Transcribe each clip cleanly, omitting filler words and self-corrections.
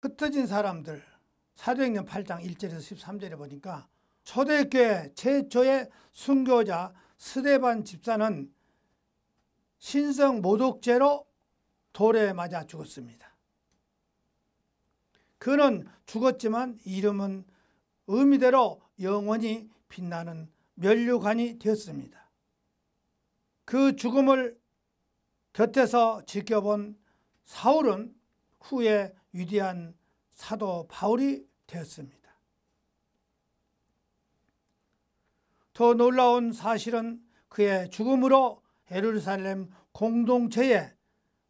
흩어진 사람들, 사도행전 8장 1절에서 13절에 보니까 초대교회 최초의 순교자 스데반 집사는 신성 모독죄로 돌에 맞아 죽었습니다. 그는 죽었지만 이름은 의미대로 영원히 빛나는 면류관이 되었습니다. 그 죽음을 곁에서 지켜본 사울은 후에 위대한 사도 바울이 되었습니다. 더 놀라운 사실은 그의 죽음으로 예루살렘 공동체에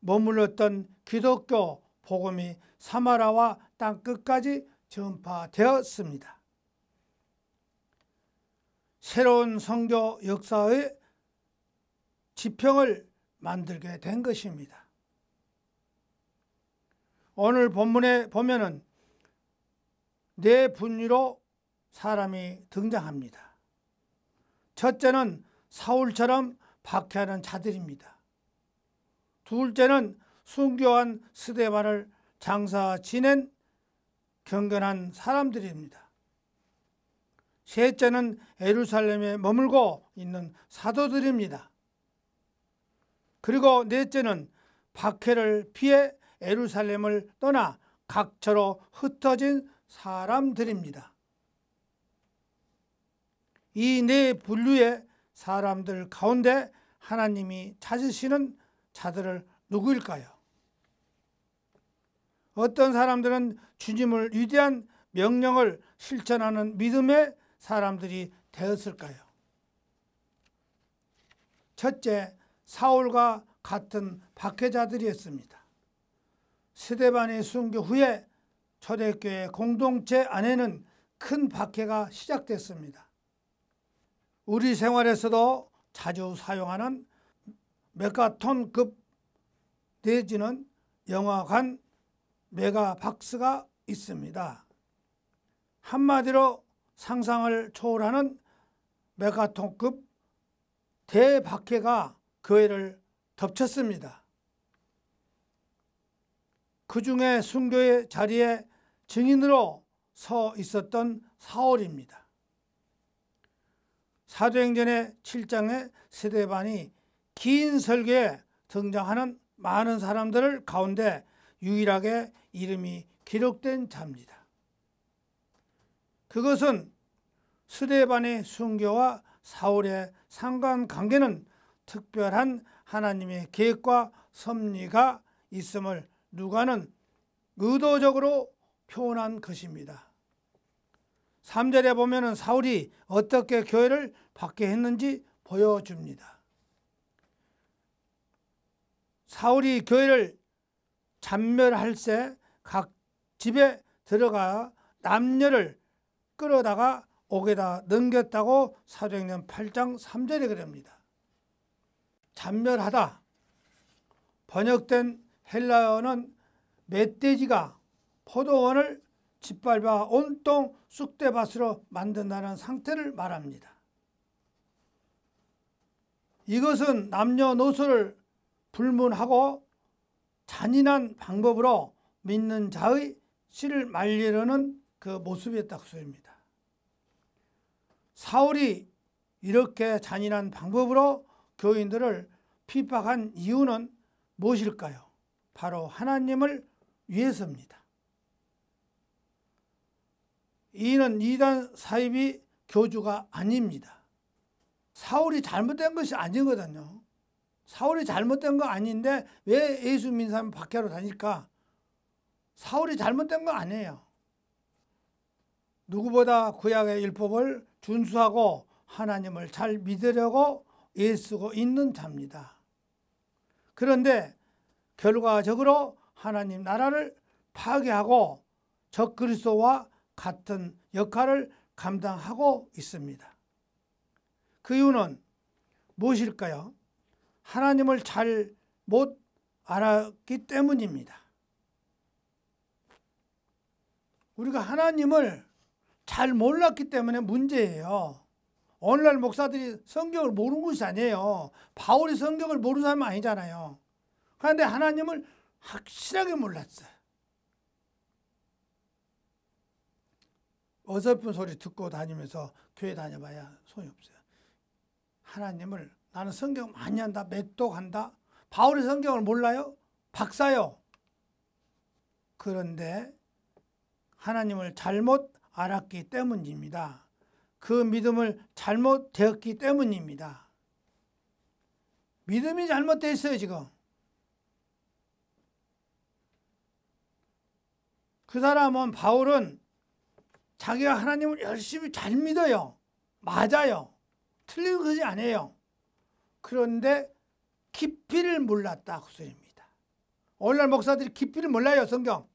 머물렀던 기독교 복음이 사마라와 땅끝까지 전파되었습니다. 새로운 선교 역사의 지평을 만들게 된 것입니다. 오늘 본문에 보면은 네 분류로 사람이 등장합니다. 첫째는 사울처럼 박해하는 자들입니다. 둘째는 순교한 스데반을 장사 지낸 경건한 사람들입니다. 셋째는 예루살렘에 머물고 있는 사도들입니다. 그리고 넷째는 박해를 피해 예루살렘을 떠나 각처로 흩어진 사람들입니다. 이 네 분류의 사람들 가운데 하나님이 찾으시는 자들을 누구일까요? 어떤 사람들은 주님을 위대한 명령을 실천하는 믿음의 사람들이 되었을까요? 첫째, 사울과 같은 박해자들이었습니다. 스데반의 순교 후에 초대교회 공동체 안에는 큰 박해가 시작됐습니다. 우리 생활에서도 자주 사용하는 메가톤급 내지는 영화관 메가박스가 있습니다. 한마디로 상상을 초월하는 메가톤급 대박해가 교회를 덮쳤습니다. 그 중에 순교의 자리에 증인으로 서 있었던 사울입니다. 사도행전의 7장에 스데반이 긴 설교에 등장하는 많은 사람들 가운데 유일하게 이름이 기록된 자입니다. 그것은 스데반의 순교와 사울의 상관관계는 특별한 하나님의 계획과 섭리가 있음을 누가는 의도적으로 표현한 것입니다. 3절에 보면 사울이 어떻게 교회를 박해했는지 보여줍니다. 사울이 교회를 잔멸할새 각 집에 들어가 남녀를 끌어다가 옥에다 넘겼다고 사도행전 8장 3절에 그럽니다. 잔멸하다, 번역된 헬라어는 멧돼지가 포도원을 짓밟아 온통 쑥대밭으로 만든다는 상태를 말합니다. 이것은 남녀노소를 불문하고 잔인한 방법으로 믿는 자의 씨를 말리려는 그 모습이었다고 소리입니다. 사울이 이렇게 잔인한 방법으로 교인들을 핍박한 이유는 무엇일까요? 바로 하나님을 위해서입니다. 이는 이단 사이비 교주가 아닙니다. 사울이 잘못된 것이 아니거든요. 사울이 잘못된 거 아닌데 왜 예수 믿는 사람 박해하러 다닐까? 사울이 잘못된 거 아니에요. 누구보다 구약의 율법을 준수하고 하나님을 잘 믿으려고 애쓰고 있는 자입니다. 그런데 결과적으로 하나님 나라를 파괴하고 적그리스도와 같은 역할을 감당하고 있습니다. 그 이유는 무엇일까요? 하나님을 잘 못 알았기 때문입니다. 우리가 하나님을 잘 몰랐기 때문에 문제예요. 오늘날 목사들이 성경을 모르는 것이 아니에요. 바울이 성경을 모르는 사람은 아니잖아요. 그런데 하나님을 확실하게 몰랐어요. 어설픈 소리 듣고 다니면서 교회 다녀봐야 소용이 없어요. 하나님을 나는 성경 많이 한다, 맥독한다. 바울이 성경을 몰라요? 박사요. 그런데 하나님을 잘못 알았기 때문입니다. 그 믿음을 잘못되었기 때문입니다. 믿음이 잘못되어 있어요, 지금. 그 사람은, 바울은 자기가 하나님을 열심히 잘 믿어요. 맞아요. 틀린 것이 아니에요. 그런데 깊이를 몰랐다 그 소리입니다. 오늘날 목사들이 깊이를 몰라요. 성경.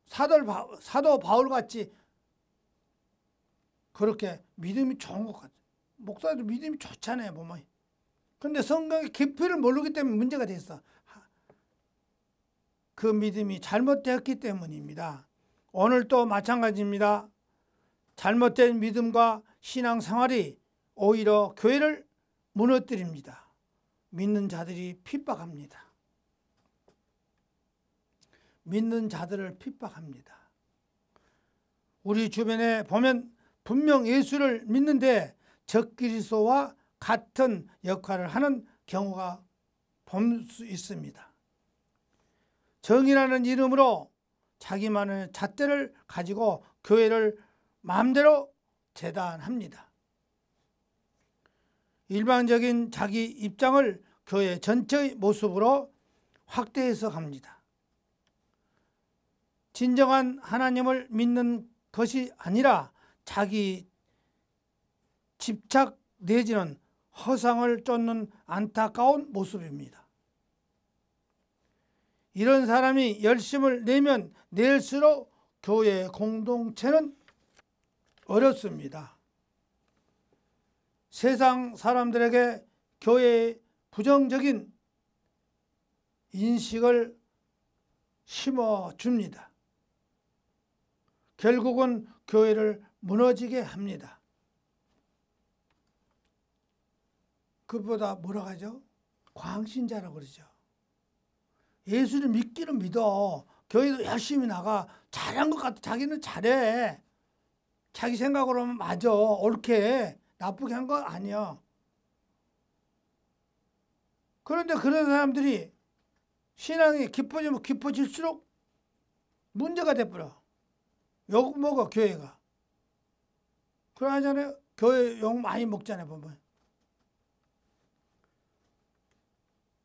사도 바울같이 그렇게 믿음이 좋은 것 같아요. 목사들 믿음이 좋잖아요, 보면. 그런데 성경의 깊이를 모르기 때문에 문제가 됐어. 그 믿음이 잘못되었기 때문입니다. 오늘도 마찬가지입니다. 잘못된 믿음과 신앙생활이 오히려 교회를 무너뜨립니다. 믿는 자들이 핍박합니다. 믿는 자들을 핍박합니다. 우리 주변에 보면 분명 예수를 믿는데 적그리스도와 같은 역할을 하는 경우가 볼 수 있습니다. 정의라는 이름으로 자기만의 잣대를 가지고 교회를 마음대로 재단합니다. 일방적인 자기 입장을 교회 전체의 모습으로 확대해서 갑니다. 진정한 하나님을 믿는 것이 아니라 자기 집착 내지는 허상을 쫓는 안타까운 모습입니다. 이런 사람이 열심을 내면 낼수록 교회 공동체는 어렵습니다. 세상 사람들에게 교회의 부정적인 인식을 심어줍니다. 결국은 교회를 무너지게 합니다. 그보다 뭐라고 하죠? 광신자라고 그러죠. 예수를 믿기는 믿어. 교회도 열심히 나가. 잘한 것 같아. 자기는 잘해. 자기 생각으로 하면 맞아. 옳게. 나쁘게 한 거 아니야. 그런데 그런 사람들이 신앙이 깊어지면 깊어질수록 문제가 돼버려. 욕 먹어, 교회가. 그러잖아요. 교회 욕 많이 먹잖아요, 보면.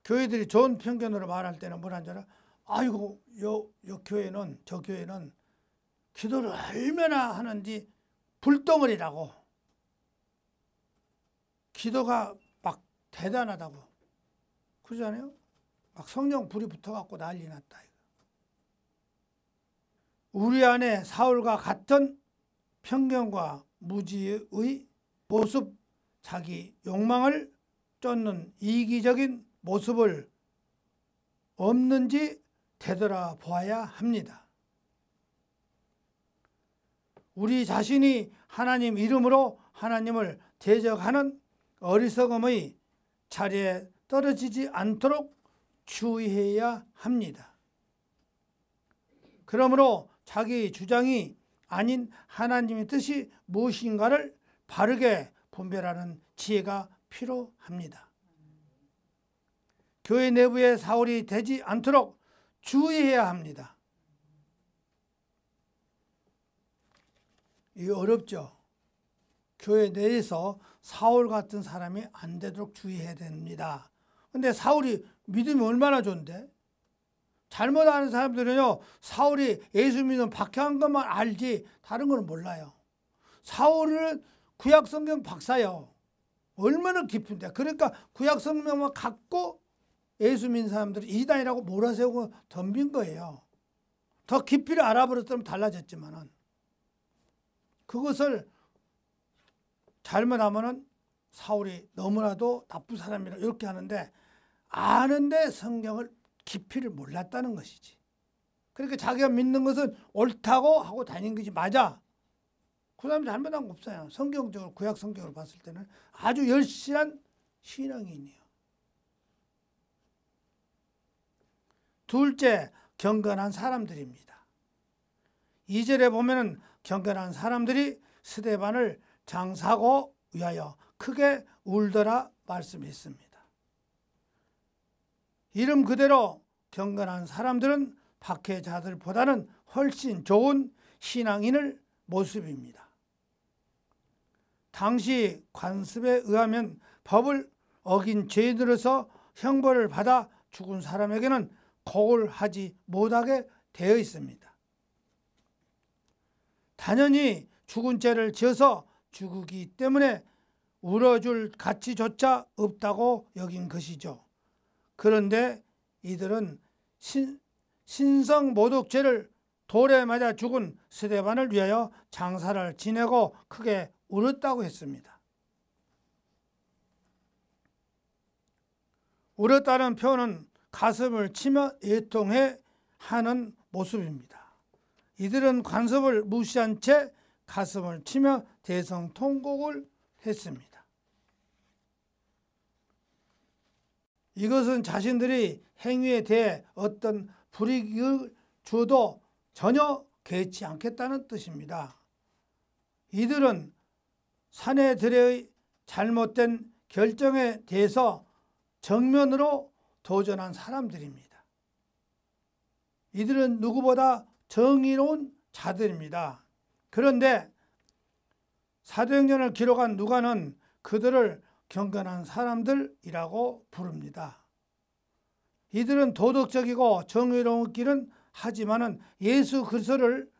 교회들이 좋은 편견으로 말할 때는 뭐라는 줄 알아? 아이고, 저 교회는 기도를 얼마나 하는지 불덩어리라고. 기도가 막 대단하다고. 그러잖아요? 막 성령 불이 붙어갖고 난리 났다. 우리 안에 사울과 같은 편견과 무지의 모습, 자기 욕망을 쫓는 이기적인 모습을 없는지 되돌아보아야 합니다. 우리 자신이 하나님 이름으로 하나님을 대적하는 어리석음의 자리에 떨어지지 않도록 주의해야 합니다. 그러므로 자기 주장이 아닌 하나님의 뜻이 무엇인가를 바르게 분별하는 지혜가 필요합니다. 교회 내부에 사울이 되지 않도록 주의해야 합니다. 이게 어렵죠. 교회 내에서 사울 같은 사람이 안 되도록 주의해야 됩니다. 근데 사울이 믿음이 얼마나 좋은데? 잘못하는 사람들은요, 사울이 예수 믿음 박해한 것만 알지 다른 건 몰라요. 사울은 구약성경 박사요. 얼마나 깊은데. 그러니까 구약성경만 갖고 예수 믿는 사람들이 이단이라고 몰아세우고 덤빈 거예요. 더 깊이를 알아버렸으면 달라졌지만은 그것을 잘못하면은 사울이 너무나도 나쁜 사람이라 이렇게 하는데, 아는데 성경을 깊이를 몰랐다는 것이지. 그러니까 자기가 믿는 것은 옳다고 하고 다닌 것이 맞아. 그 사람이 잘못한 거 없어요. 성경적으로, 구약 성경으로 봤을 때는 아주 열심한 신앙인이에요. 둘째, 경건한 사람들입니다. 2절에 보면은 경건한 사람들이 스데반을 장사하고 위하여 크게 울더라 말씀했습니다. 이름 그대로 경건한 사람들은 박해자들보다는 훨씬 좋은 신앙인의 모습입니다. 당시 관습에 의하면 법을 어긴 죄인으로서 형벌을 받아 죽은 사람에게는 곡을 하지 못하게 되어 있습니다. 당연히 죽은 죄를 지어서 죽이기 때문에 울어줄 가치조차 없다고 여긴 것이죠. 그런데 이들은 신성모독죄를 돌에 맞아 죽은 스데반을 위하여 장사를 지내고 크게 울었다고 했습니다. 울었다는 표현은 가슴을 치며 애통해 하는 모습입니다. 이들은 관습을 무시한 채 가슴을 치며 대성통곡을 했습니다. 이것은 자신들이 행위에 대해 어떤 불이익을 줘도 전혀 개의치 않겠다는 뜻입니다. 이들은 사내들의 잘못된 결정에 대해서 정면으로 도전한 사람들입니다. 이들은 누구보다 정의로운 자들입니다. 그런데 사도행전을 기록한 누가는 그들을 경건한 사람들이라고 부릅니다. 이들은 도덕적이고 정의로운 길은 하지만은 예수 그리스도를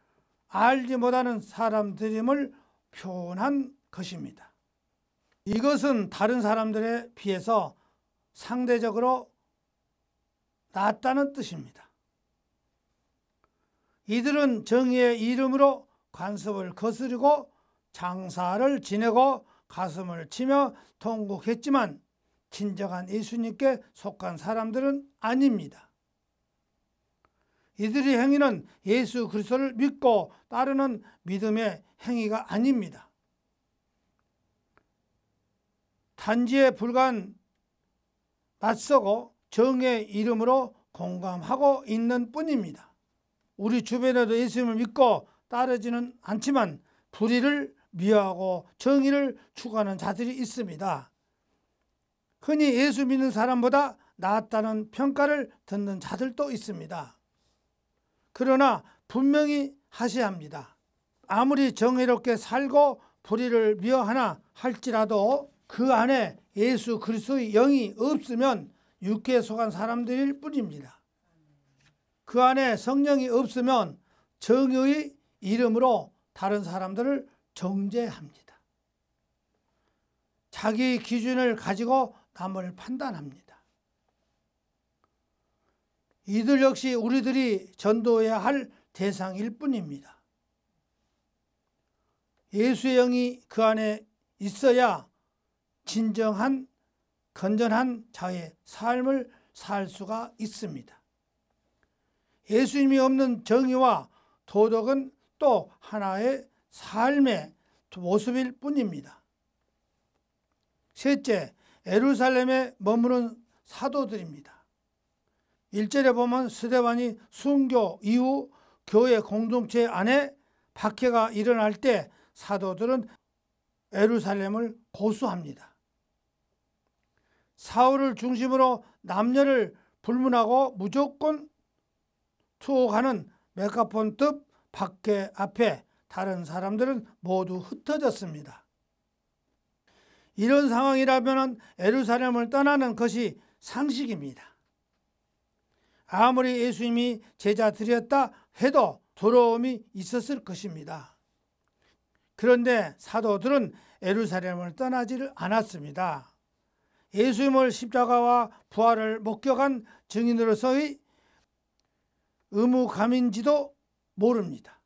알지 못하는 사람들임을 표현한 것입니다. 이것은 다른 사람들에 비해서 상대적으로 낫다는 뜻입니다. 이들은 정의의 이름으로 관습을 거스르고 장사를 지내고 가슴을 치며 통곡했지만 진정한 예수님께 속한 사람들은 아닙니다. 이들의 행위는 예수 그리스도를 믿고 따르는 믿음의 행위가 아닙니다. 단지에 불과한 낯서고 정의 이름으로 공감하고 있는 뿐입니다. 우리 주변에도 예수님을 믿고 따르지는 않지만 불의를 미워하고 정의를 추구하는 자들이 있습니다. 흔히 예수 믿는 사람보다 낫다는 평가를 듣는 자들도 있습니다. 그러나 분명히 하셔야 합니다. 아무리 정의롭게 살고 불의를 미워하나 할지라도 그 안에 예수 그리스도의 영이 없으면 육체에 속한 사람들일 뿐입니다. 그 안에 성령이 없으면 정의의 이름으로 다른 사람들을 정죄합니다. 자기 기준을 가지고 남을 판단합니다. 이들 역시 우리들이 전도해야 할 대상일 뿐입니다. 예수의 영이 그 안에 있어야 진정한 건전한 자의 삶을 살 수가 있습니다. 예수님이 없는 정의와 도덕은 또 하나의 삶의 모습일 뿐입니다. 셋째, 예루살렘에 머무른 사도들입니다. 1절에 보면 스데반이 순교 이후 교회 공동체 안에 박해가 일어날 때 사도들은 예루살렘을 고수합니다. 사울을 중심으로 남녀를 불문하고 무조건 투옥하는 메가폰급 박해 앞에 다른 사람들은 모두 흩어졌습니다. 이런 상황이라면 예루살렘을 떠나는 것이 상식입니다. 아무리 예수님이 제자들이었다 해도 두려움이 있었을 것입니다. 그런데 사도들은 예루살렘을 떠나지를 않았습니다. 예수님을 십자가와 부활을 목격한 증인으로서의 의무감인지도 모릅니다.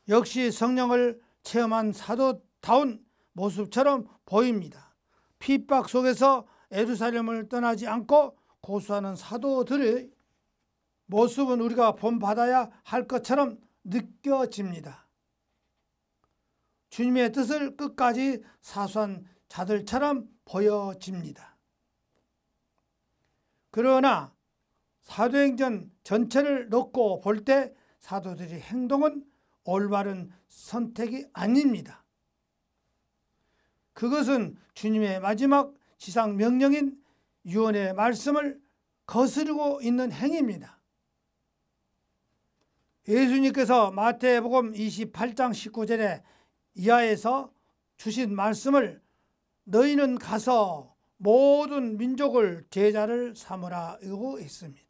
역시 성령을 체험한 사도다운 모습처럼 보입니다. 핍박 속에서 예루살렘을 떠나지 않고 고수하는 사도들의 모습은 우리가 본받아야 할 것처럼 느껴집니다. 주님의 뜻을 끝까지 사수한 자들처럼 보여집니다. 그러나 사도행전 전체를 놓고 볼 때 사도들의 행동은 올바른 선택이 아닙니다. 그것은 주님의 마지막 지상 명령인 유언의 말씀을 거스르고 있는 행위입니다. 예수님께서 마태복음 28장 19절에 이하에서 주신 말씀을 너희는 가서 모든 민족을 제자를 삼으라고 했습니다.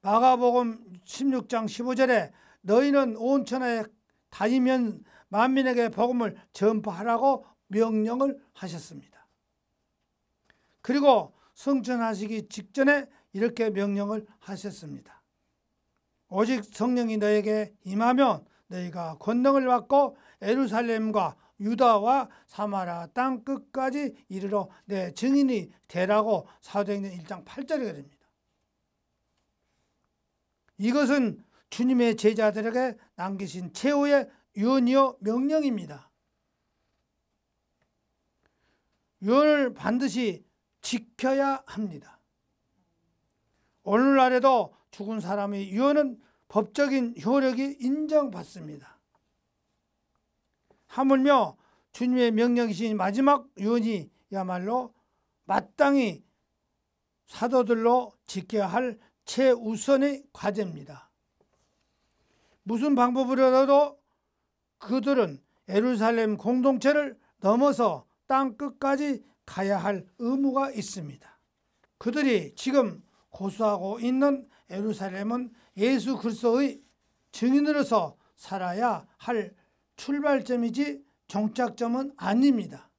마가복음 16장 15절에 너희는 온 천하에 다니면 만민에게 복음을 전파하라고 명령을 하셨습니다. 그리고 성천하시기 직전에 이렇게 명령을 하셨습니다. 오직 성령이 너에게 임하면 너희가 권능을 받고 예루살렘과 유다와 사마리아 땅 끝까지 이르러 내 증인이 되라고 사도행전 1장 8절에 그럽니다. 이것은 주님의 제자들에게 남기신 최후의 유언이요 명령입니다. 유언을 반드시 지켜야 합니다. 오늘날에도 죽은 사람의 유언은 법적인 효력이 인정받습니다. 하물며 주님의 명령이신 마지막 유언이야말로 마땅히 사도들로 지켜야 할 최우선의 과제입니다. 무슨 방법으로라도 그들은 예루살렘 공동체를 넘어서 땅 끝까지 가야 할 의무가 있습니다. 그들이 지금 고수하고 있는 예루살렘은 예수 그리스도의 증인으로서 살아야 할 출발점이지 종착점은 아닙니다.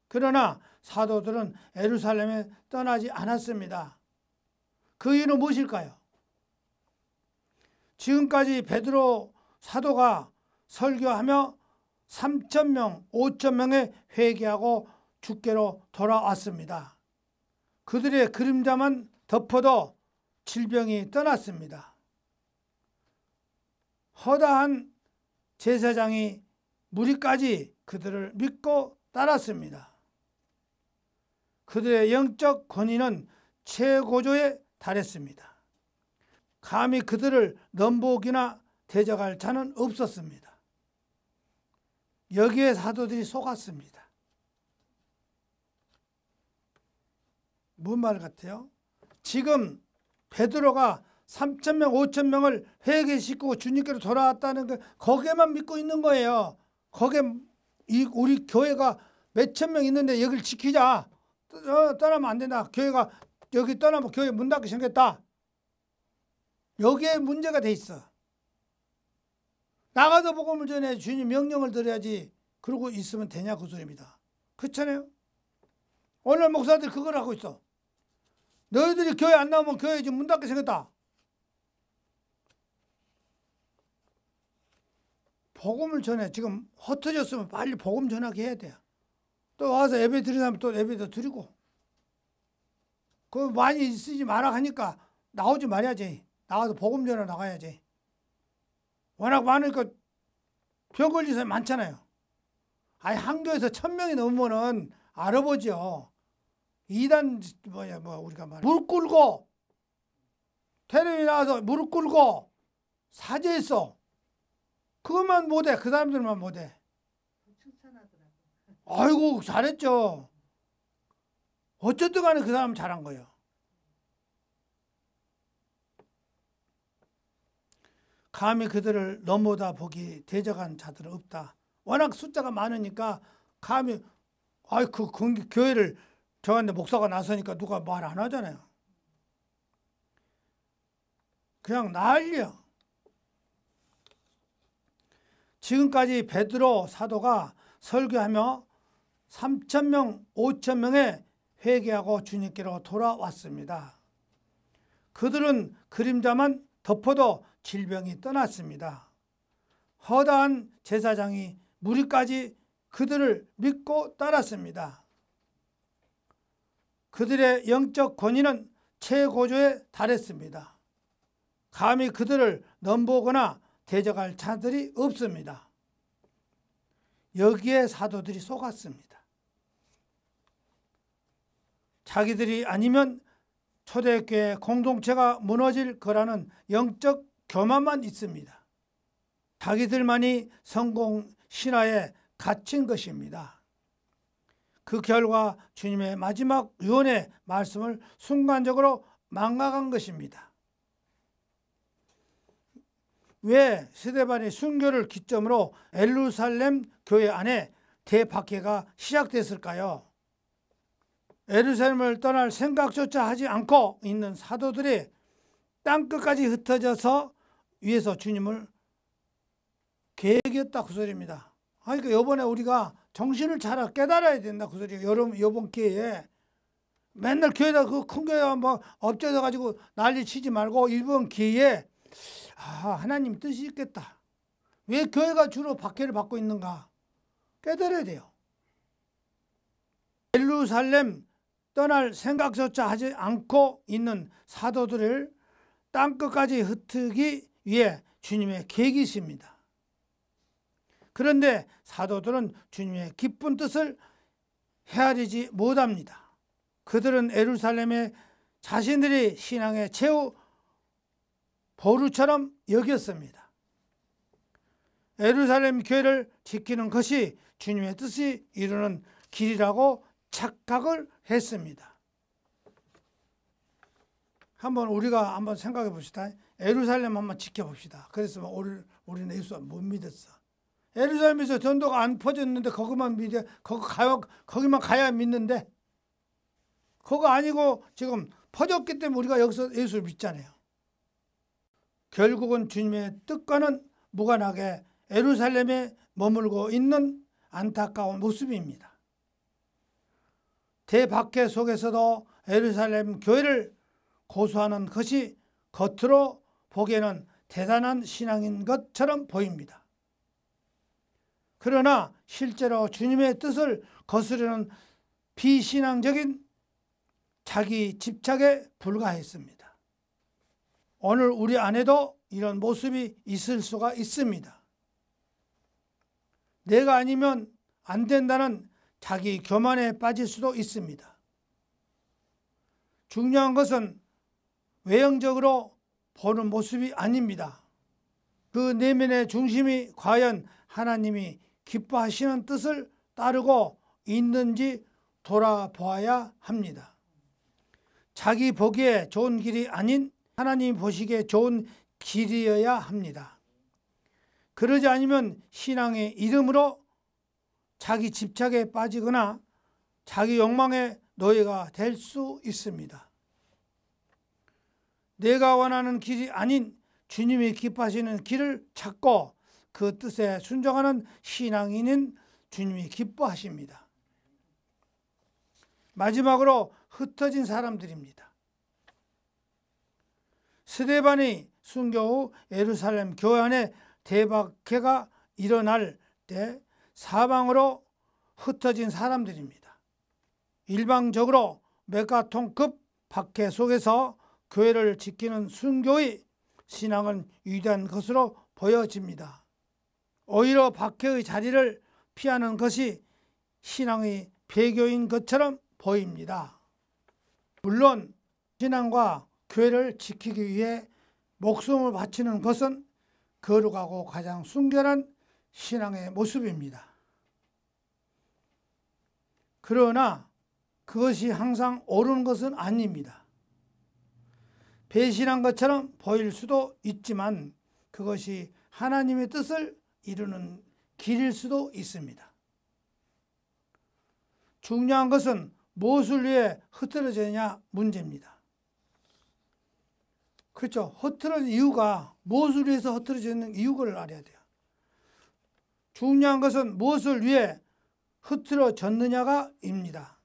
그러나 사도들은 예루살렘에 떠나지 않았습니다. 그 이유는 무엇일까요? 지금까지 베드로 사도가 설교하며 3,000명, 5,000명의 회개하고 주께로 돌아왔습니다. 그들의 그림자만 덮어도 질병이 떠났습니다. 허다한 제사장이 무리까지 그들을 믿고 따랐습니다. 그들의 영적 권위는 최고조에 달했습니다. 감히 그들을 넘보기나 대적할 자는 없었습니다. 여기에 사도들이 속았습니다. 뭔 말 같아요? 지금 베드로가 3,000명, 5,000명을 회개시키고 주님께로 돌아왔다는 게 거기에만 믿고 있는 거예요. 거기에 우리 교회가 몇천 명 있는데 여기를 지키자. 떠나면 안 된다. 교회가 여기 떠나면 교회 문 닫기 생겼다. 여기에 문제가 돼 있어. 나가서 복음을 전해 주님 명령을 들어야지. 그러고 있으면 되냐 그 소리입니다. 그렇잖아요. 오늘 목사들 그걸 하고 있어. 너희들이 교회 안 나오면 교회 지금 문 닫게 생겼다. 복음을 전해. 지금 흩어졌으면 빨리 복음 전하게 해야 돼요. 또 와서 예배 드리면 또 예배도 드리고. 그 많이 쓰지 마라 하니까 나오지 말아야지. 나가서 복음 전하 나가야지. 워낙 많으니까 병 걸린 사람이 많잖아요. 아니 한 교회에서 1,000명이 넘으면은 알아보죠. 이단 우리가 말해 무릎 꿇고 텔레비에 나와서 무릎 꿇고 사죄했어. 그것만 못해. 그 사람들만 못해. 아이고 잘했죠. 어쨌든 간에 그 사람은 잘한 거예요. 감히 그들을 넘어다 보기 대적한 자들은 없다. 워낙 숫자가 많으니까 감히 그 교회를 저한테 목사가 나서니까 누가 말 안 하잖아요. 그냥 난리야. 지금까지 베드로 사도가 설교하며 3,000명, 5,000명의 회개하고 주님께로 돌아왔습니다. 그들은 그림자만 덮어도 질병이 떠났습니다. 허다한 제사장이 무리까지 그들을 믿고 따랐습니다. 그들의 영적 권위는 최고조에 달했습니다. 감히 그들을 넘보거나 대적할 자들이 없습니다. 여기에 사도들이 속았습니다. 자기들이 아니면 초대교회 공동체가 무너질 거라는 영적 교만만 있습니다. 자기들만이 성공 신화에 갇힌 것입니다. 그 결과 주님의 마지막 유언의 말씀을 순간적으로 망각한 것입니다. 왜 스데반이 순교를 기점으로 예루살렘 교회 안에 대박해가 시작됐을까요? 예루살렘을 떠날 생각조차 하지 않고 있는 사도들이 땅끝까지 흩어져서 위에서 주님을 계획했다 그 소리입니다. 그러니까 이번에 우리가 정신을 차려 깨달아야 된다 그 소리예요. 여러분 이번 기회에 맨날 교회다 그 큰 교회 막 엎쳐져 가지고 난리 치지 말고 이번 기회에 하나님 뜻이 있겠다. 왜 교회가 주로 박해를 받고 있는가 깨달아야 돼요. 예루살렘 떠날 생각조차 하지 않고 있는 사도들을 땅끝까지 흩트기 위해 주님의 계획이 있습니다. 그런데 사도들은 주님의 기쁜 뜻을 헤아리지 못합니다. 그들은 예루살렘에 자신들이 신앙의 최후 보루처럼 여겼습니다. 예루살렘 교회를 지키는 것이 주님의 뜻이 이루는 길이라고 착각을 했습니다. 우리가 한번 생각해 봅시다. 예루살렘 한번 지켜봅시다. 그래서 우리는 예수 못 믿었어. 예루살렘에서 전도가 안 퍼졌는데 거기만 가야 믿는데 그거 아니고 지금 퍼졌기 때문에 우리가 여기서 예수를 믿잖아요. 결국은 주님의 뜻과는 무관하게 예루살렘에 머물고 있는 안타까운 모습입니다. 대박해 속에서도 예루살렘 교회를 고수하는 것이 겉으로 보기에는 대단한 신앙인 것처럼 보입니다. 그러나 실제로 주님의 뜻을 거스르는 비신앙적인 자기 집착에 불과했습니다. 오늘 우리 안에도 이런 모습이 있을 수가 있습니다. 내가 아니면 안 된다는 자기 교만에 빠질 수도 있습니다. 중요한 것은 외형적으로 보는 모습이 아닙니다. 그 내면의 중심이 과연 하나님이 기뻐하시는 뜻을 따르고 있는지 돌아보아야 합니다. 자기 보기에 좋은 길이 아닌 하나님 보시기에 좋은 길이어야 합니다. 그러지 않으면 신앙의 이름으로 자기 집착에 빠지거나 자기 욕망의 노예가 될 수 있습니다. 내가 원하는 길이 아닌 주님이 기뻐하시는 길을 찾고 그 뜻에 순종하는 신앙인은 주님이 기뻐하십니다. 마지막으로 흩어진 사람들입니다. 스데반이 순교 후 예루살렘 교회 안에 대박해가 일어날 때 사방으로 흩어진 사람들입니다. 일방적으로 메가톤급 박해 속에서 교회를 지키는 순교의 신앙은 위대한 것으로 보여집니다. 오히려 박해의 자리를 피하는 것이 신앙의 배교인 것처럼 보입니다. 물론 신앙과 교회를 지키기 위해 목숨을 바치는 것은 거룩하고 가장 순결한 신앙의 모습입니다. 그러나 그것이 항상 옳은 것은 아닙니다. 배신한 것처럼 보일 수도 있지만 그것이 하나님의 뜻을 이루는 길일 수도 있습니다. 중요한 것은 무엇을 위해 흐트러지느냐 문제입니다. 그렇죠. 흐트러진 이유가 무엇을 위해서 흐트러지는 이유를 알아야 돼요. 중요한 것은 무엇을 위해 흐트러졌느냐가 입니다.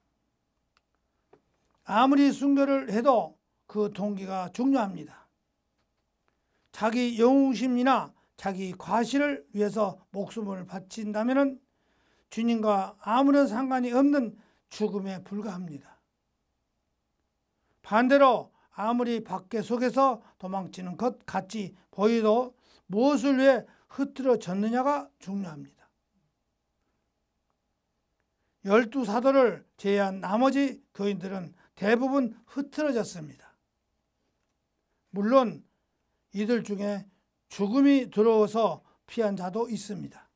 아무리 순교를 해도 그 동기가 중요합니다. 자기 영웅심이나 자기 과실을 위해서 목숨을 바친다면 주님과 아무런 상관이 없는 죽음에 불과합니다. 반대로 아무리 박해 속에서 도망치는 것 같이 보여도 무엇을 위해 흐트러졌느냐가 중요합니다. 12 사도를 제외한 나머지 교인들은 대부분 흐트러졌습니다. 물론 이들 중에 죽음이 들어와서 피한 자도 있습니다.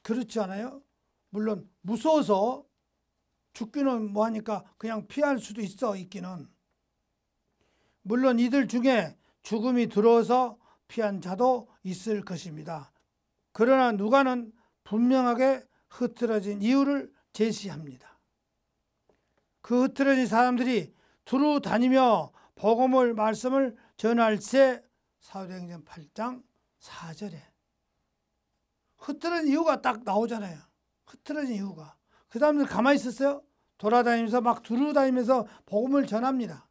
그렇지 않아요? 물론 무서워서 죽기는 뭐하니까 그냥 피할 수도 있기는. 물론 이들 중에 죽음이 들어와서 피한 자도 있을 것입니다. 그러나 누가는 분명하게 흐트러진 이유를 제시합니다. 그 흐트러진 사람들이 두루 다니며 복음을 말씀을 전할 때 사도행전 8장 4절에 흐트러진 이유가 딱 나오잖아요. 흐트러진 이유가. 그 사람들 가만히 있었어요? 돌아다니면서 막 두루 다니면서 복음을 전합니다.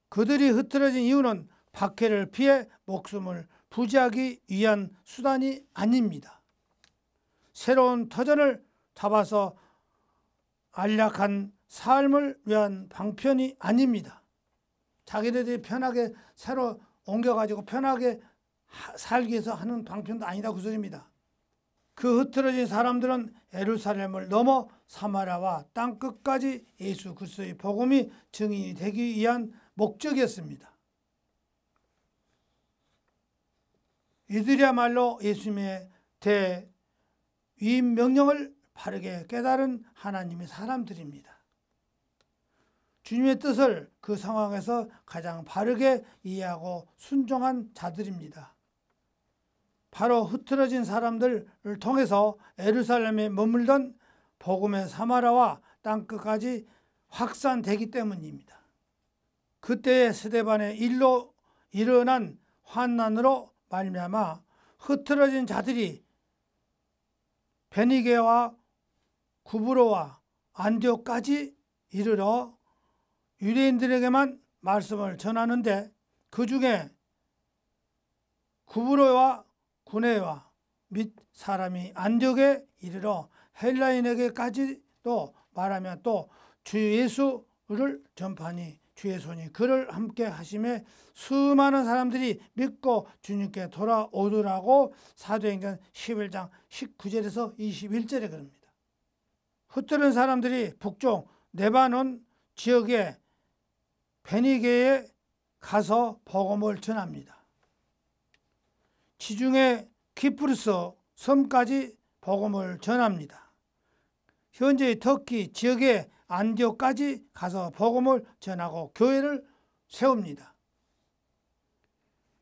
그들이 흐트러진 이유는 박해를 피해 목숨을 부지하기 위한 수단이 아닙니다. 새로운 터전을 잡아서 안락한 삶을 위한 방편이 아닙니다. 자기네들이 편하게 새로 옮겨가지고 편하게 살기 위해서 하는 방편도 아니다 그 소리입니다. 그 흐트러진 사람들은 예루살렘을 넘어 사마리아와 땅끝까지 예수 그리스도의 복음이 증인이 되기 위한 목적이었습니다. 이들이야말로 예수님의 대위임 명령을 바르게 깨달은 하나님의 사람들입니다. 주님의 뜻을 그 상황에서 가장 바르게 이해하고 순종한 자들입니다. 바로 흐트러진 사람들을 통해서 예루살렘에 머물던 복음의 사마리아와 땅끝까지 확산되기 때문입니다. 그때의 스데반의 일로 일어난 환난으로 말미암아 흐트러진 자들이 베니게와 구브로와 안디옥까지 이르러 유대인들에게만 말씀을 전하는데 그 중에 구브로와 구네와 및 사람이 안디옥에 이르러 헬라인에게까지도 말하며 또 주 예수를 전파하니 주의 손이 그를 함께 하심에 수많은 사람들이 믿고 주님께 돌아오더라고 사도행전 11장 19절에서 21절에 그럽니다. 흩어진 사람들이 북쪽 레바논 지역의 베니게에 가서 복음을 전합니다. 지중해 키프루스 섬까지 복음을 전합니다. 현재 터키 지역의 안디옥까지 가서 복음을 전하고 교회를 세웁니다.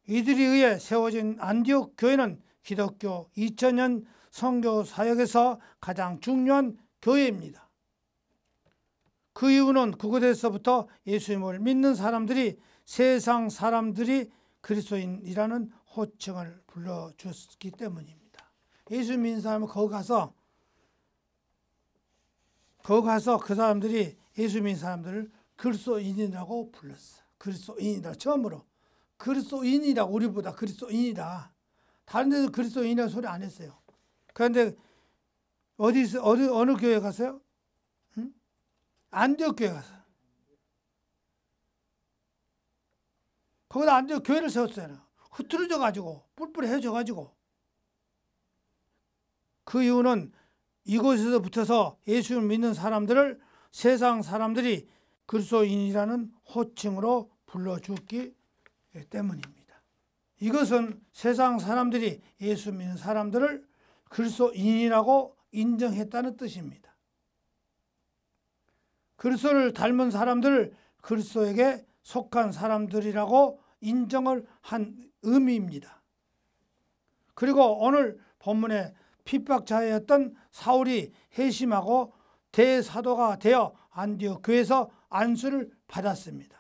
이들에 의해 세워진 안디옥 교회는 기독교 2000년 선교 사역에서 가장 중요한 교회입니다. 그 이유는 그곳에서부터 예수님을 믿는 사람들이 세상 사람들이 그리스도인이라는 호칭을 불러줬기 때문입니다. 예수 믿는 사람은 거기 가서 그 사람들이 예수 믿는 사람들을 그리스도인이라고 불렀어요. 그리스도인이다. 처음으로 그리스도인이라고, 우리보다 그리스도인이다. 다른 데서 그리스도인이라는 소리 안 했어요. 그런데 어느 교회 갔어요? 응? 안디옥 교회 갔어요. 거기다 안디옥 교회를 세웠어요. 흐트러져 가지고 뿔뿔해져 가지고. 그 이유는 이곳에서 붙어서 예수를 믿는 사람들을 세상 사람들이 그리스도인이라는 호칭으로 불러주었기 때문입니다. 이것은 세상 사람들이 예수 믿는 사람들을 그리스도인이라고 인정했다는 뜻입니다. 그리스도를 닮은 사람들을 그리스도에게 속한 사람들이라고 인정을 한 의미입니다. 그리고 오늘 본문의 핍박자였던 사울이 회심하고 대사도가 되어 안디옥 교회에서 안수를 받았습니다.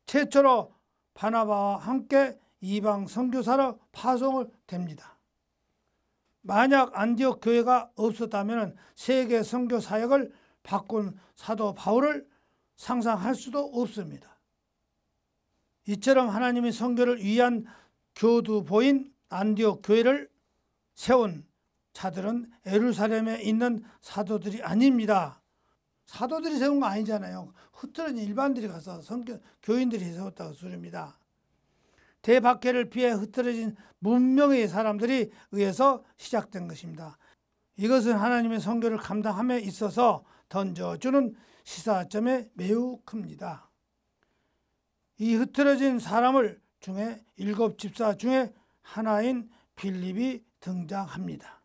최초로 바나바와 함께 이방 선교사로 파송을 됩니다. 만약 안디옥 교회가 없었다면 세계 선교 사역을 바꾼 사도 바울을 상상할 수도 없습니다. 이처럼 하나님의 선교를 위한 교두보인 안디옥 교회를 세운 자들은 예루살렘에 있는 사도들이 아닙니다. 사도들이 세운 거 아니잖아요. 흐트러진 일반들이 가서 교인들이 세웠다고 소리입니다. 대박해를 피해 흐트러진 문명의 사람들이 의해서 시작된 것입니다. 이것은 하나님의 선교를 감당함에 있어서 던져주는 시사점에 매우 큽니다. 이 흐트러진 사람을 중에 7 집사 중에 하나인 빌립이 등장합니다.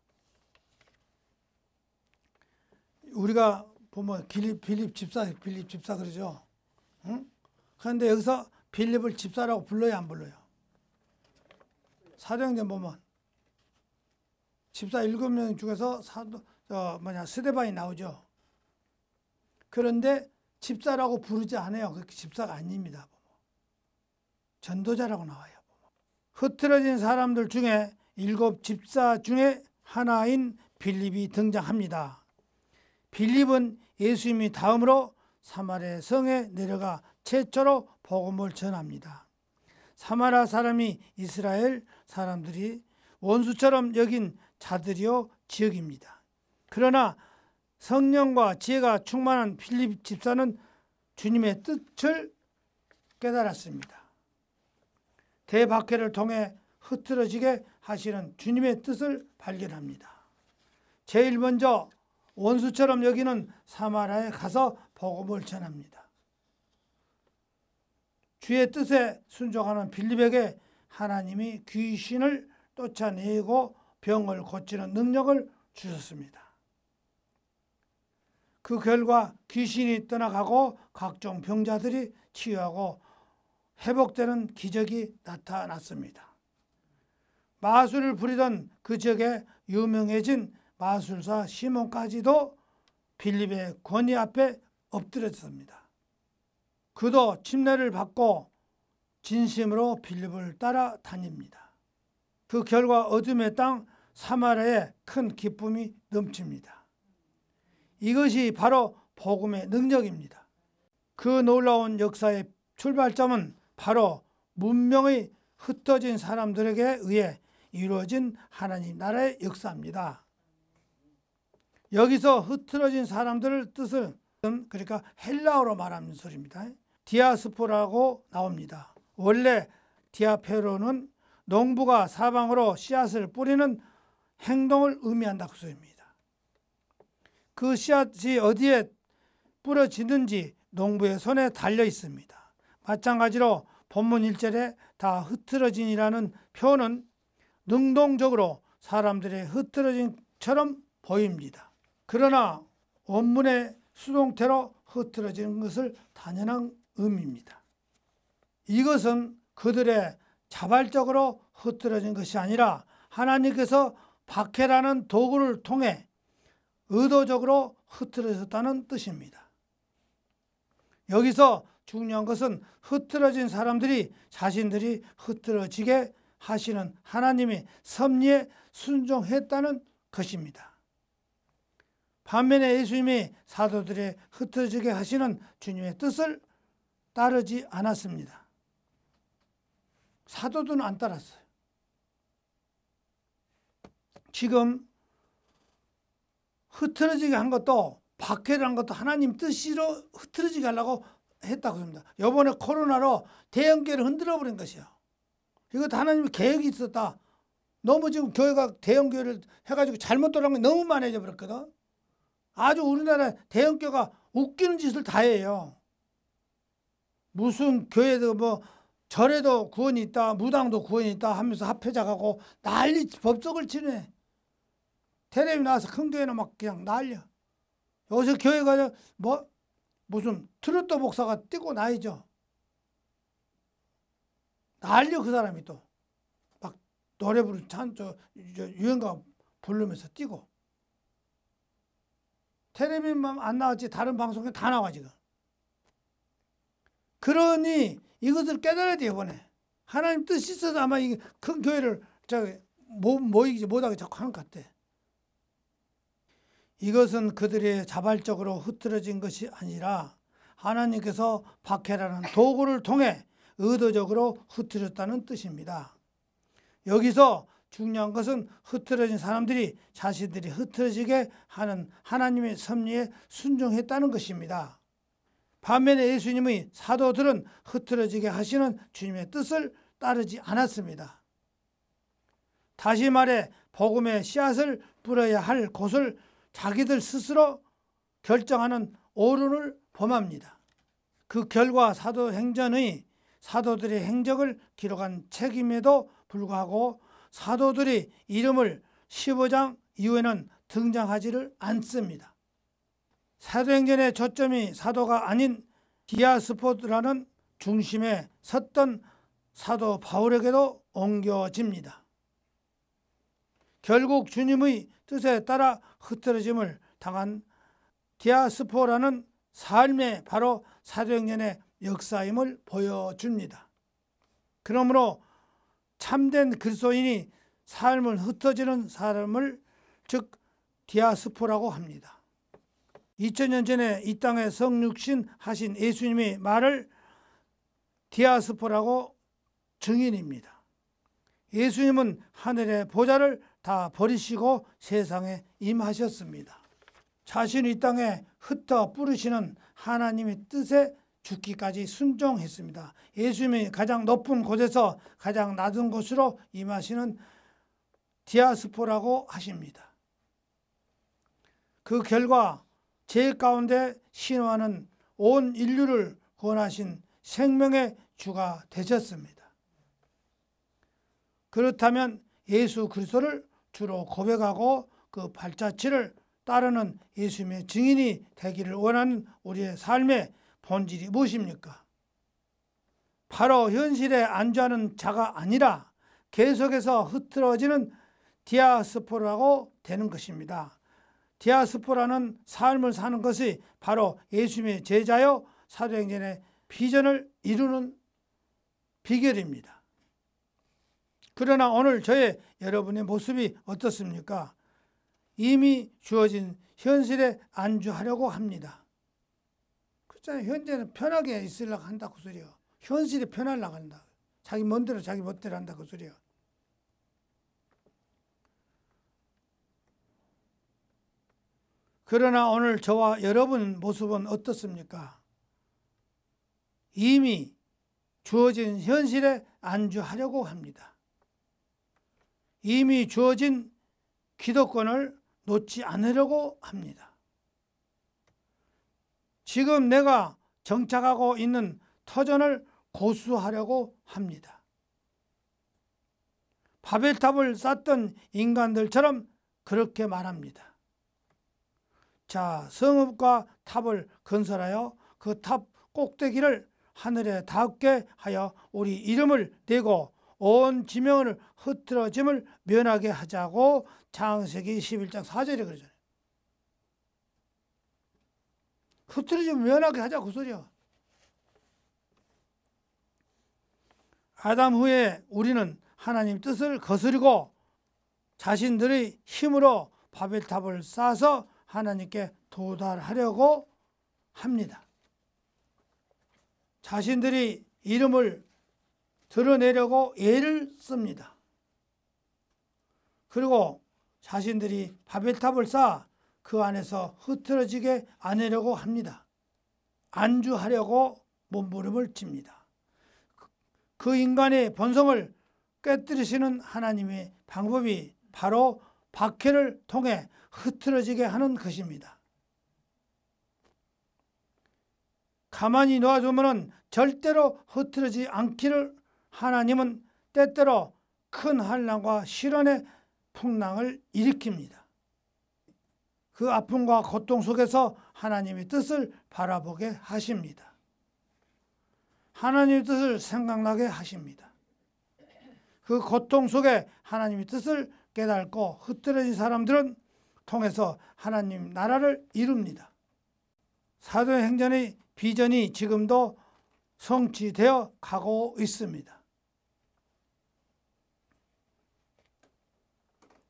우리가 보면 빌립 집사 그러죠. 응? 그런데 여기서 빌립을 집사라고 불러요, 안 불러요? 사도행전 보면 집사 7명 중에서 스데반이 나오죠. 그런데 집사라고 부르지 않아요. 그렇게 집사가 아닙니다. 전도자라고 나와요. 흐트러진 사람들 중에 7 집사 중에 하나인 빌립이 등장합니다. 빌립은 예수님이 다음으로 사마리아 성에 내려가 최초로 복음을 전합니다. 사마리아 사람이 이스라엘 사람들이 원수처럼 여긴 자들이요 지역입니다. 그러나 성령과 지혜가 충만한 빌립 집사는 주님의 뜻을 깨달았습니다. 대박해를 통해 흐트러지게 하시는 주님의 뜻을 발견합니다. 제일 먼저 원수처럼 여기는 사마리아에 가서 복음을 전합니다. 주의 뜻에 순종하는 빌립에게 하나님이 귀신을 쫓아내고 병을 고치는 능력을 주셨습니다. 그 결과 귀신이 떠나가고 각종 병자들이 치유하고 회복되는 기적이 나타났습니다. 마술을 부리던 그 지역에 유명해진 마술사 시몬까지도 빌립의 권위 앞에 엎드렸습니다. 그도 침례를 받고 진심으로 빌립을 따라다닙니다. 그 결과 어둠의 땅 사마리아에 큰 기쁨이 넘칩니다. 이것이 바로 복음의 능력입니다. 그 놀라운 역사의 출발점은 바로 문명의 흩어진 사람들에게 의해 이루어진 하나님 나라의 역사입니다. 여기서 흐트러진 사람들의 뜻을 그러니까 헬라어로 말하는 소리입니다. 디아스포라고 나옵니다. 원래 디아페로는 농부가 사방으로 씨앗을 뿌리는 행동을 의미한다고 소리입니다. 그 씨앗이 어디에 뿌려지는지 농부의 손에 달려 있습니다. 마찬가지로 본문 1절에 다 흐트러진이라는 표현은 능동적으로 사람들의 흐트러진처럼 보입니다. 그러나 원문의 수동태로 흐트러지는 것을 단연한 의미입니다. 이것은 그들의 자발적으로 흐트러진 것이 아니라 하나님께서 박해라는 도구를 통해 의도적으로 흐트러졌다는 뜻입니다. 여기서 중요한 것은 흐트러진 사람들이 자신들이 흐트러지게 하시는 하나님의 섭리에 순종했다는 것입니다. 반면에 예수님이 사도들의 흐트러지게 하시는 주님의 뜻을 따르지 않았습니다. 사도들은 안 따랐어요. 지금 흐트러지게 한 것도 박해를 한 것도 하나님 뜻으로 흐트러지게 하려고 했다고 합니다. 이번에 코로나로 대형교회를 흔들어 버린 것이요. 이것도 하나님의 계획이 있었다. 너무 지금 교회가 대형교회를 해가지고 잘못 돌아간 게 너무 많아져 버렸거든. 아주 우리나라 대형교회가 웃기는 짓을 다 해요. 무슨 교회도 뭐 절에도 구원이 있다, 무당도 구원이 있다 하면서 합회작하고 난리 법석을 치네. 텔레비 나와서 큰 교회는 막 그냥 난리야. 여기서 교회가 뭐 무슨 트로트 목사가 뛰고 나이죠. 난리야. 그 사람이 또 막 노래 부르는 유행가 부르면서 뛰고. 텔레비만 안 나왔지 다른 방송에 다 나와 지금. 그러니 이것을 깨달아야 돼요. 이번에 하나님 뜻이 있어서 아마 이 큰 교회를 모이지 못하게 자꾸 하는 것 같아. 이것은 그들의 자발적으로 흐트러진 것이 아니라 하나님께서 박해라는 도구를 통해 의도적으로 흐트렸다는 뜻입니다. 여기서 중요한 것은 흐트러진 사람들이 자신들이 흐트러지게 하는 하나님의 섭리에 순종했다는 것입니다. 반면에 예수님의 사도들은 흐트러지게 하시는 주님의 뜻을 따르지 않았습니다. 다시 말해 복음의 씨앗을 뿌려야 할 곳을 자기들 스스로 결정하는 오른을 범합니다. 그 결과 사도행전의 사도들의 행적을 기록한 책임에도 불구하고 사도들이 이름을 15장 이후에는 등장하지를 않습니다. 사도행전의 초점이 사도가 아닌 디아스포라는 중심에 섰던 사도 바울에게도 옮겨집니다. 결국 주님의 뜻에 따라 흐트러짐을 당한 디아스포라는 삶에 바로 사도행전의 역사임을 보여줍니다. 그러므로 참된 그리스도인이 삶을 흩어지는 사람을 즉 디아스포라고 합니다. 2000년 전에 이 땅에 성육신 하신 예수님의 말을 디아스포라고 증인입니다. 예수님은 하늘의 보좌를 다 버리시고 세상에 임하셨습니다. 자신이 이 땅에 흩어 뿌리시는 하나님의 뜻에 죽기까지 순종했습니다. 예수님이 가장 높은 곳에서 가장 낮은 곳으로 임하시는 디아스포라고 하십니다. 그 결과 죄 가운데 신화하는 온 인류를 구원하신 생명의 주가 되셨습니다. 그렇다면 예수 그리스도를 주로 고백하고 그 발자취를 따르는 예수님의 증인이 되기를 원하는 우리의 삶의 본질이 무엇입니까? 바로 현실에 안주하는 자가 아니라 계속해서 흐트러지는 디아스포라고 되는 것입니다. 디아스포라는 삶을 사는 것이 바로 예수님의 제자여 사도행전의 비전을 이루는 비결입니다. 그러나 오늘 저의 여러분의 모습이 어떻습니까? 이미 주어진 현실에 안주하려고 합니다. 그렇잖아요. 현재는 편하게 있으려고 한다 그 소리요. 현실이 편하려고 한다. 자기 멋대로 자기 멋대로 한다 그 소리요. 그러나 오늘 저와 여러분 모습은 어떻습니까? 이미 주어진 현실에 안주하려고 합니다. 이미 주어진 기도권을 놓지 않으려고 합니다. 지금 내가 정착하고 있는 터전을 고수하려고 합니다. 바벨탑을 쌓던 인간들처럼 그렇게 말합니다. 자, 성읍과 탑을 건설하여 그 탑 꼭대기를 하늘에 닿게 하여 우리 이름을 대고 온 지명을 흐트러짐을 면하게 하자고 창세기 11장 4절에 그러잖아요. 흐트러짐을 면하게 하자 그 소리야. 아담 후에 우리는 하나님 뜻을 거스르고 자신들의 힘으로 바벨탑을 쌓아서 하나님께 도달하려고 합니다. 자신들이 이름을 드러내려고 애를 씁니다. 그리고 자신들이 바벨탑을 쌓아 그 안에서 흐트러지게 않으려고 합니다. 안주하려고 몸부림을 칩니다. 그 인간의 본성을 깨뜨리시는 하나님의 방법이 바로 박해를 통해 흐트러지게 하는 것입니다. 가만히 놔두면 절대로 흐트러지지 않기를 하나님은 때때로 큰 환난과 시련의 풍랑을 일으킵니다. 그 아픔과 고통 속에서 하나님의 뜻을 바라보게 하십니다. 하나님의 뜻을 생각나게 하십니다. 그 고통 속에 하나님의 뜻을 깨닫고 흐트러진 사람들은 통해서 하나님 나라를 이룹니다. 사도행전의 비전이 지금도 성취되어 가고 있습니다.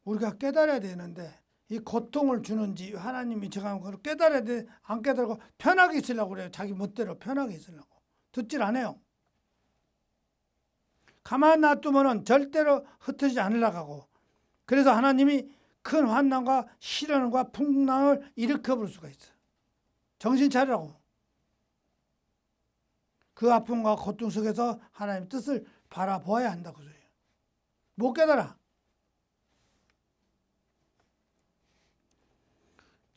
우리가 깨달아야 되는데 이 고통을 주는지 하나님이 정한 걸 깨달아야 돼. 안 깨달고 편하게 있으려고 그래요. 자기 멋대로 편하게 있으려고. 듣질 않아요. 가만 놔두면 절대로 흩어지지 않으려고 하고, 그래서 하나님이 큰 환난과 시련과 풍랑을 일으켜 볼 수가 있어요. 정신 차리라고. 그 아픔과 고통 속에서 하나님의 뜻을 바라보아야 한다고 소리예요. 못 깨달아.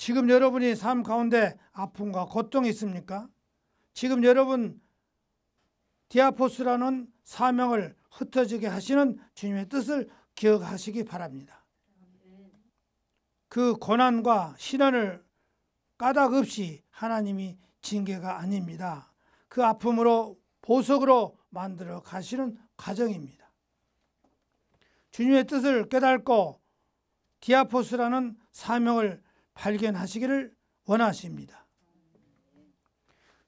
지금 여러분이 삶 가운데 아픔과 고통이 있습니까? 지금 여러분 디아포스라는 사명을 흩어지게 하시는 주님의 뜻을 기억하시기 바랍니다. 그 고난과 시련을 까닭 없이 하나님이 징계가 아닙니다. 그 아픔으로 보석으로 만들어 가시는 과정입니다. 주님의 뜻을 깨닫고 디아포스라는 사명을 발견하시기를 원하십니다.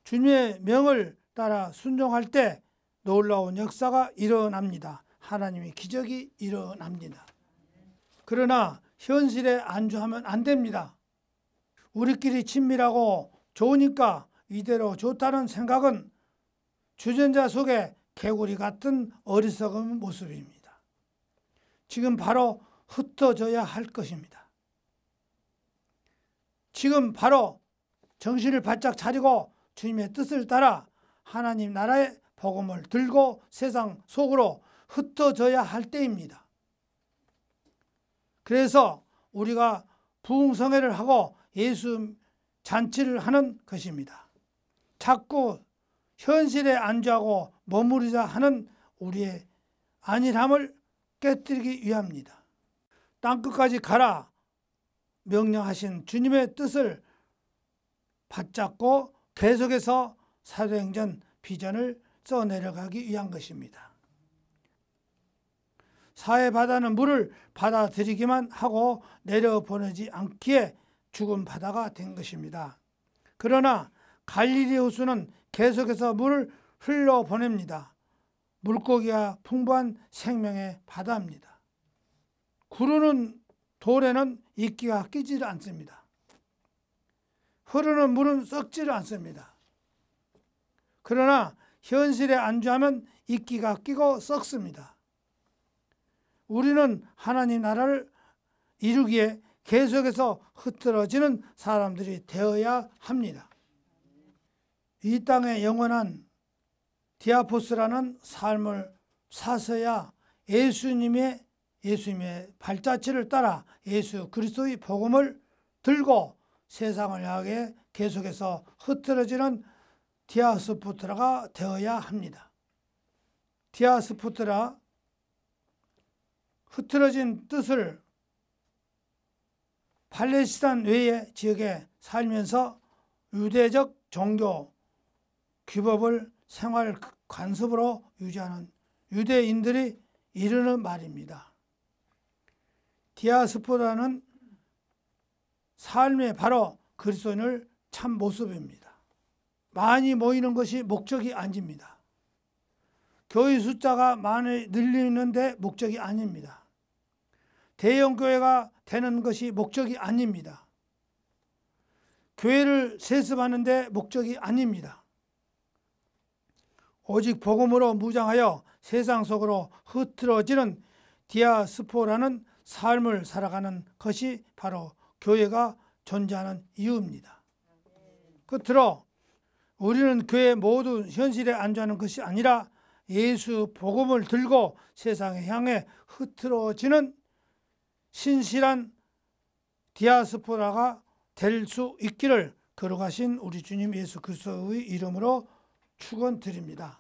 주님의 명을 따라 순종할 때 놀라운 역사가 일어납니다. 하나님의 기적이 일어납니다. 그러나 현실에 안주하면 안 됩니다. 우리끼리 친밀하고 좋으니까 이대로 좋다는 생각은 주전자 속에 개구리 같은 어리석은 모습입니다. 지금 바로 흩어져야 할 것입니다. 지금 바로 정신을 바짝 차리고 주님의 뜻을 따라 하나님 나라의 복음을 들고 세상 속으로 흩어져야 할 때입니다. 그래서 우리가 부흥성회를 하고 예수 잔치를 하는 것입니다. 자꾸 현실에 안주하고 머무르자 하는 우리의 안일함을 깨뜨리기 위함입니다. 땅끝까지 가라 명령하신 주님의 뜻을 받잡고 계속해서 사도행전 비전을 써내려가기 위한 것입니다. 사해바다는 물을 받아들이기만 하고 내려보내지 않기에 죽은 바다가 된 것입니다. 그러나 갈릴리 호수는 계속해서 물을 흘러보냅니다. 물고기가 풍부한 생명의 바다입니다. 구르는 돌에는 이끼가 끼지를 않습니다. 흐르는 물은 썩지를 않습니다. 그러나 현실에 안주하면 이끼가 끼고 썩습니다. 우리는 하나님 나라를 이루기에 계속해서 흐트러지는 사람들이 되어야 합니다. 이 땅의 영원한 디아포스라는 삶을 사서야 예수님의 발자취를 따라 예수 그리스도의 복음을 들고 세상을 향해 계속해서 흐트러지는 디아스포트라가 되어야 합니다. 디아스포트라, 흐트러진 뜻을 팔레스타인 외의 지역에 살면서 유대적 종교 규법을 생활 관습으로 유지하는 유대인들이 이르는 말입니다. 디아스포라는 삶의 바로 그리스도인을 참 모습입니다. 많이 모이는 것이 목적이 아닙니다. 교회 숫자가 많이 늘리는데 목적이 아닙니다. 대형 교회가 되는 것이 목적이 아닙니다. 교회를 세습하는데 목적이 아닙니다. 오직 복음으로 무장하여 세상 속으로 흐트러지는 디아스포라는 삶을 살아가는 것이 바로 교회가 존재하는 이유입니다. 끝으로 우리는 교회 모두 현실에 안주하는 것이 아니라 예수 복음을 들고 세상에 향해 흐트러지는 신실한 디아스포라가 될 수 있기를 거룩하신 우리 주님 예수 그리스도의 이름으로 축원드립니다.